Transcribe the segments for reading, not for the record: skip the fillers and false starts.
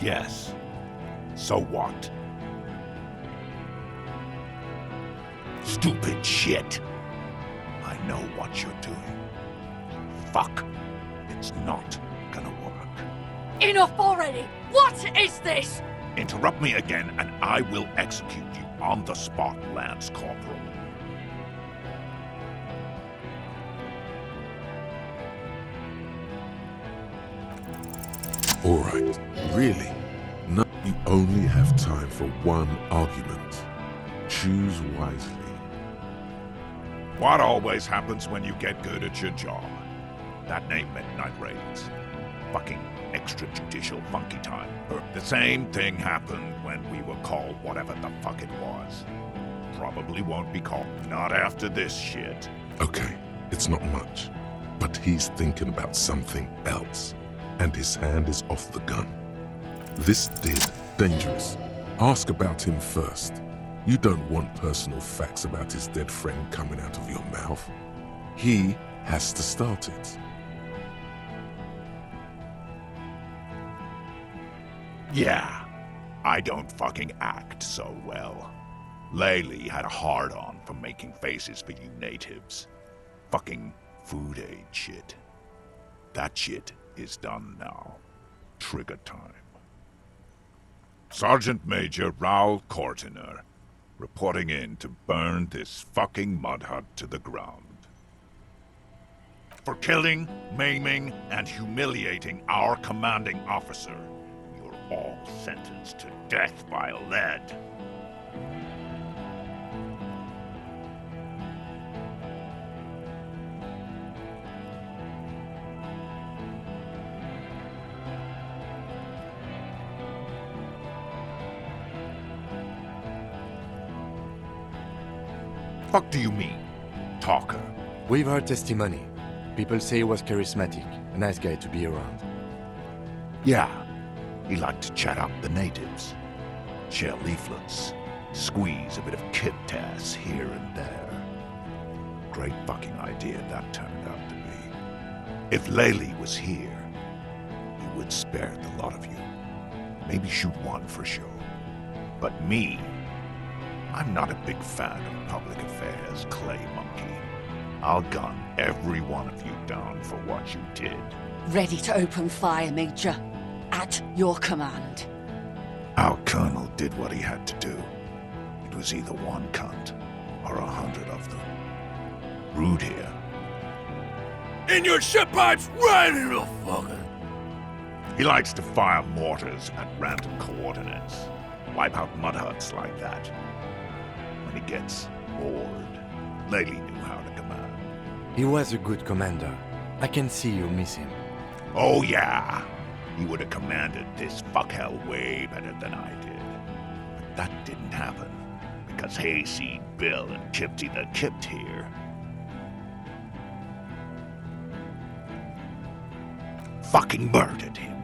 Yes. So what? Stupid shit. I know what you're doing. Fuck. It's not gonna work. Enough already! What is this? Interrupt me again and I will execute you on the spot, Lance Corporal. All right, really? No, you only have time for one argument. Choose wisely. What always happens when you get good at your job? That name meant night raids. Fucking extrajudicial funky time. The same thing happened when we were called whatever the fuck it was. Probably won't be called. Not after this shit. Okay, it's not much, but he's thinking about something else, and his hand is off the gun. This did dangerous. Ask about him first. You don't want personal facts about his dead friend coming out of your mouth. He has to start it. Yeah, I don't fucking act so well. Laylee had a hard-on for making faces for you natives. Fucking food aid shit. That shit is done now. Trigger time. Sergeant Major Raoul Cortiner, reporting in to burn this fucking mud hut to the ground. For killing, maiming, and humiliating our commanding officer, you're all sentenced to death by lead. Fuck do you mean, talker? We've heard testimony. People say he was charismatic, a nice guy to be around. Yeah, he liked to chat up the natives. Share leaflets, squeeze a bit of kip-tass here and there. Great fucking idea that turned out to be. If Laylee was here, he would spare the lot of you. Maybe shoot one for show. But me, I'm not a big fan of public affairs, clay monkey. I'll gun every one of you down for what you did. Ready to open fire, Major. At your command. Our colonel did what he had to do. It was either one cunt or 100 of them. Rude here. In your shit pipes, right in the fucking... He likes to fire mortars at random coordinates. Wipe out mud huts like that. When he gets bored, Laylee knew how to command. He was a good commander. I can see you miss him. Oh yeah, he would have commanded this fuckhell way better than I did. But that didn't happen, because Hayseed Bill and Kipty the Kipt here fucking murdered him.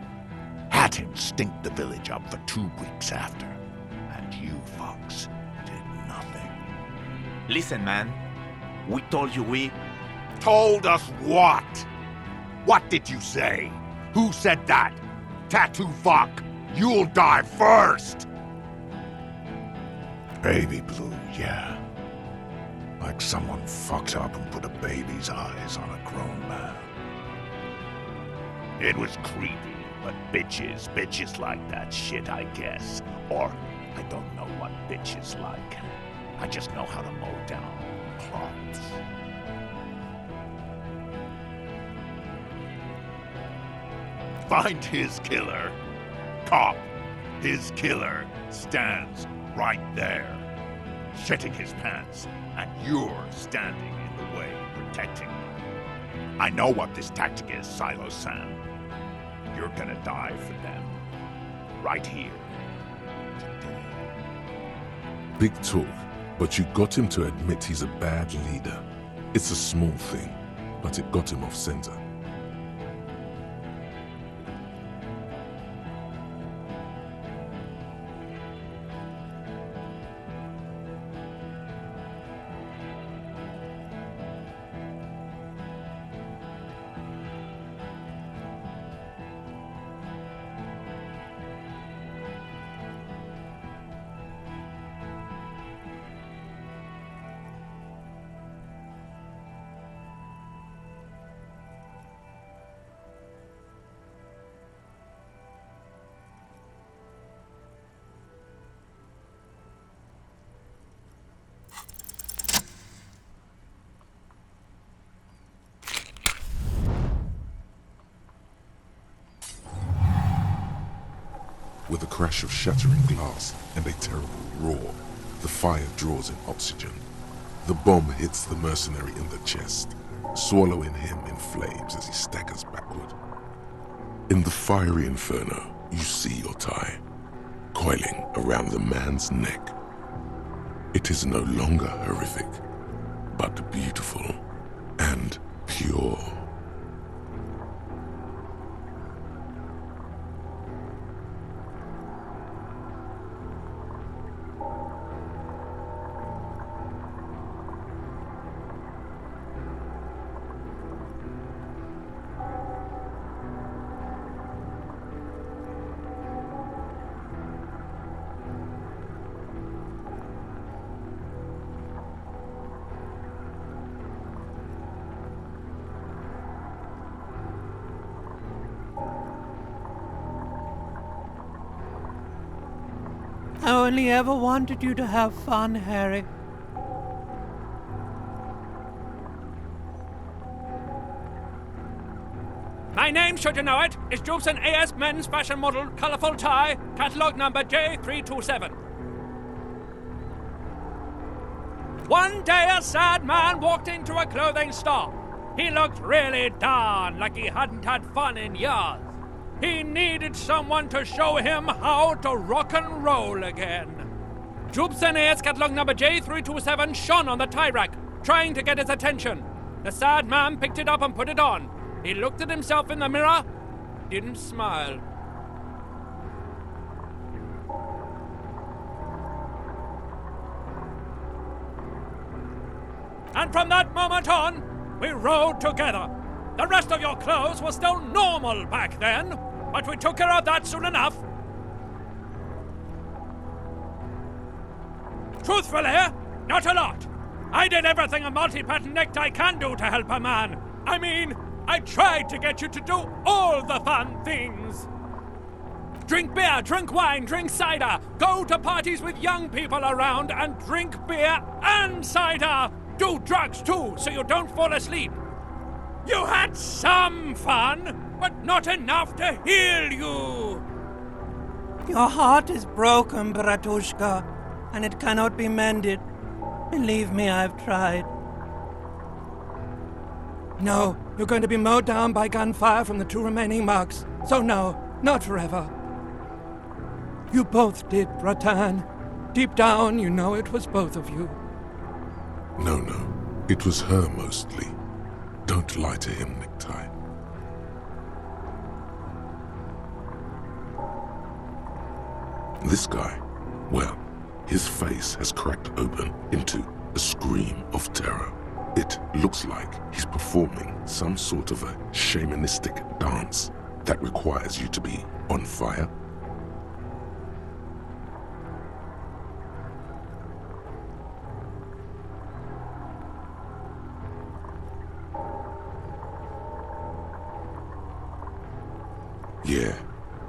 Had him stink the village up for 2 weeks after. And you fucks did nothing. Listen, man. We told you we... Told us what? What did you say? Who said that? Tattoo fuck, you'll die first! Baby blue, yeah. Like someone fucked up and put a baby's eyes on a grown man. It was creepy, but bitches like that shit, I guess. Or, I don't know what bitches like. I just know how to mow down plots. Find his killer. Cop, his killer, stands right there, shitting his pants, and you're standing in the way, protecting him. I know what this tactic is, Silo Sam. You're gonna die for them. Right here. Today. Big talk, but you got him to admit he's a bad leader. It's a small thing, but it got him off center. with a crash of shattering glass and a terrible roar. The fire draws in oxygen. The bomb hits the mercenary in the chest, swallowing him in flames as he staggers backward. In the fiery inferno, you see your tie, coiling around the man's neck. It is no longer horrific, but beautiful and pure. I only ever wanted you to have fun, Harry. My name, should you know it, is Jubson AS Men's Fashion Model Colorful Tie, catalogue number J327. One day a sad man walked into a clothing store. He looked really darn like he hadn't had fun in years. He needed someone to show him how to rock and roll again. Jubson AS catalogue number J327 shone on the tie rack, trying to get his attention. The sad man picked it up and put it on. He looked at himself in the mirror, didn't smile. And from that moment on, we rode together. The rest of your clothes were still normal back then, but we took care of that soon enough. Truthfully, not a lot. I did everything a multi-pattern necktie can do to help a man. I mean, I tried to get you to do all the fun things. Drink beer, drink wine, drink cider. Go to parties with young people around and drink beer and cider. Do drugs too, so you don't fall asleep. You had some fun, but not enough to heal you. Your heart is broken, Bratushka, and it cannot be mended. Believe me, I've tried. No, you're going to be mowed down by gunfire from the two remaining mugs. So no, not forever. You both did, Bratan. Deep down, you know it was both of you. No, it was her mostly. Don't lie to him, Necktie. This guy, well, his face has cracked open into a scream of terror. It looks like he's performing some sort of a shamanistic dance that requires you to be on fire. Yeah,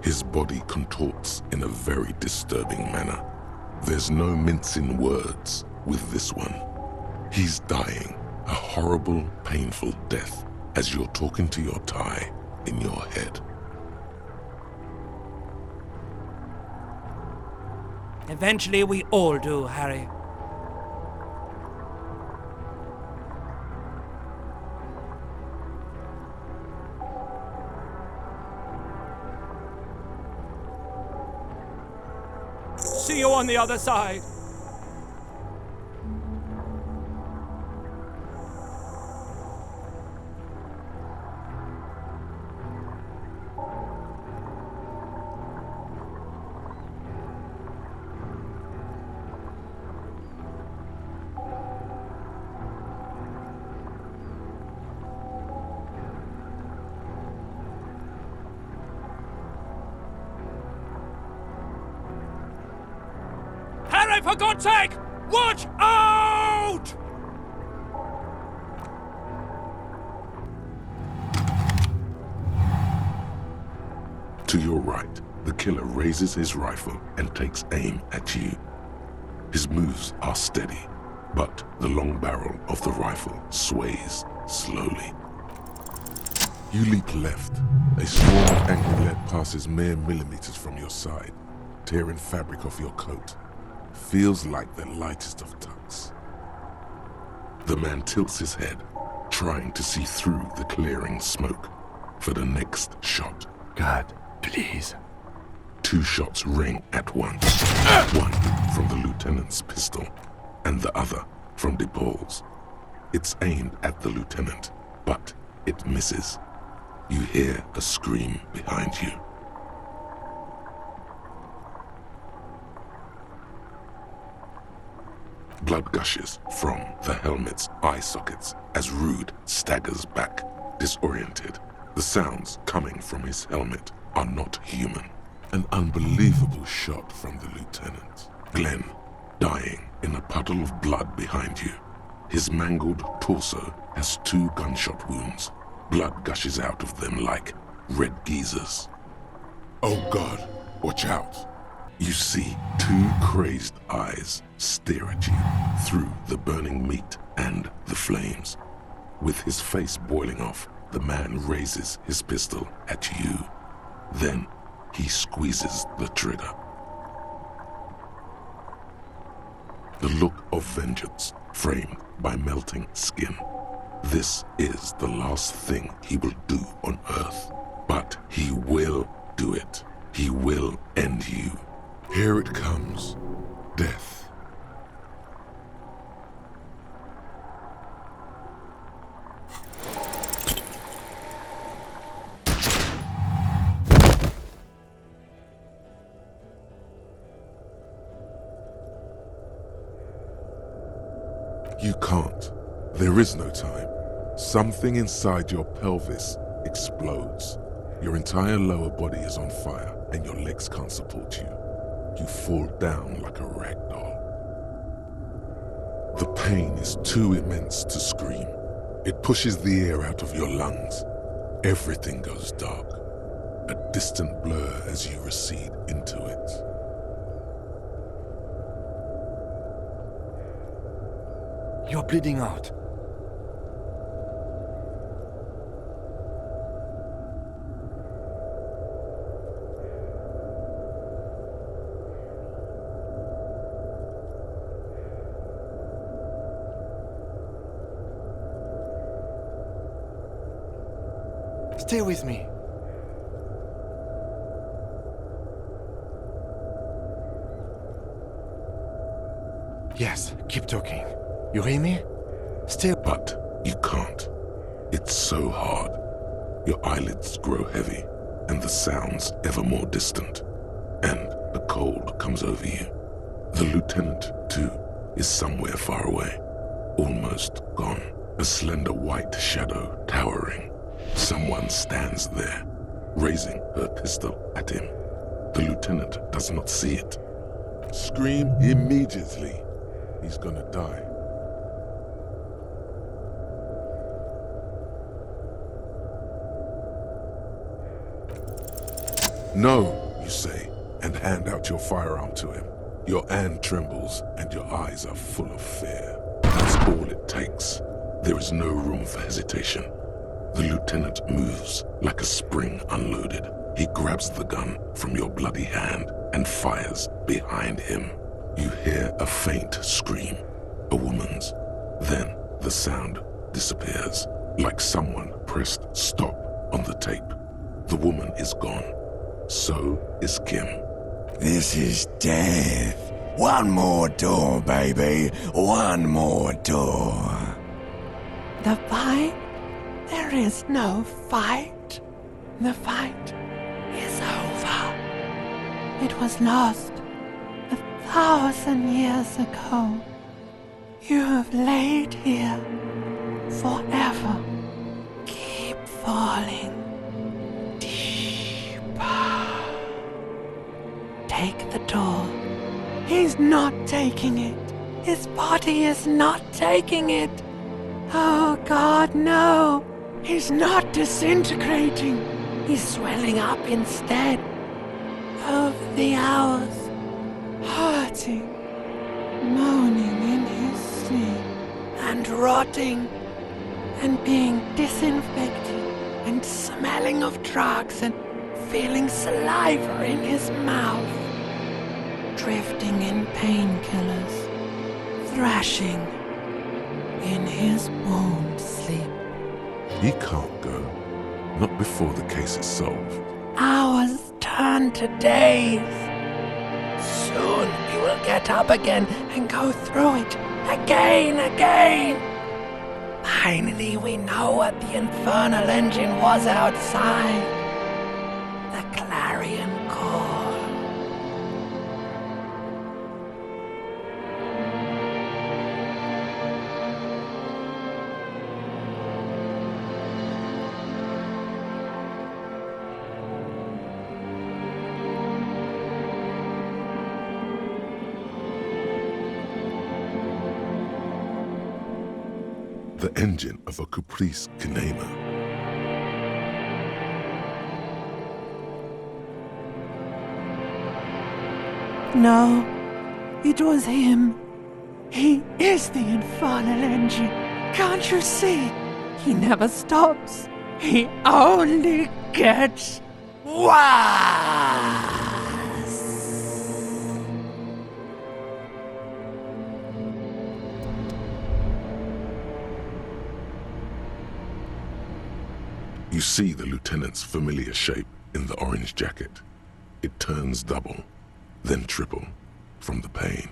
his body contorts in a very disturbing manner. There's no mincing words with this one. He's dying a horrible, painful death as you're talking to your tie in your head. Eventually we all do, Harry. See you on the other side. Harry, for God's sake! Watch out! To your right, the killer raises his rifle and takes aim at you. His moves are steady, but the long barrel of the rifle sways slowly. You leap left. A swarm of angry lead passes mere millimeters from your side, tearing fabric off your coat. Feels like the lightest of tucks. The man tilts his head, trying to see through the clearing smoke for the next shot. God, please. 2 shots ring at once. One from the lieutenant's pistol, and the other from DePaul's. It's aimed at the lieutenant, but it misses. You hear a scream behind you. Blood gushes from the helmet's eye sockets as Rude staggers back, disoriented. The sounds coming from his helmet are not human. An unbelievable shot from the lieutenant. Glenn, dying in a puddle of blood behind you. His mangled torso has 2 gunshot wounds. Blood gushes out of them like red geysers. Oh God, watch out. You see 2 crazed eyes stare at you through the burning meat and the flames. With his face boiling off, the man raises his pistol at you. Then he squeezes the trigger. The look of vengeance framed by melting skin. This is the last thing he will do on Earth. But he will do it. He will end you. Here it comes. Death. You can't. There is no time. Something inside your pelvis explodes. Your entire lower body is on fire, and your legs can't support you. You fall down like a rag doll. The pain is too immense to scream. It pushes the air out of your lungs. Everything goes dark, a distant blur as you recede into it. You're bleeding out. Stay with me. Yes, keep talking. You hear me? Stay. But you can't. It's so hard. Your eyelids grow heavy, and the sounds ever more distant. And a cold comes over you. The lieutenant, too, is somewhere far away. Almost gone. A slender white shadow towering. Someone stands there, raising her pistol at him. The lieutenant does not see it. Scream immediately. He's gonna die. No, you say, and hand out your firearm to him. Your hand trembles, and your eyes are full of fear. That's all it takes. There is no room for hesitation. The lieutenant moves like a spring unloaded. He grabs the gun from your bloody hand and fires behind him. You hear a faint scream, a woman's. Then the sound disappears, like someone pressed stop on the tape. The woman is gone. So is Kim. This is death. One more door, baby. One more door. The fight? There is no fight. The fight is over. It was lost 1,000 years ago. You have laid here forever. Keep falling deeper. Take the door. He's not taking it. His body is not taking it. Oh God, no. He's not disintegrating. He's swelling up instead. Over the hours, hurting, moaning in his sleep, and rotting, and being disinfected, and smelling of drugs, and feeling saliva in his mouth. drifting in painkillers, thrashing in his warm sleep. He can't go. Not before the case is solved. Hours turn to days. Soon he will get up again and go through it again. Finally, we know what the infernal engine was outside. The clarion call. The engine of a Caprice Kinema. No, it was him. He is the infernal engine. Can't you see? He never stops. He only gets worse. You see the lieutenant's familiar shape in the orange jacket. It turns double, then triple, from the pain.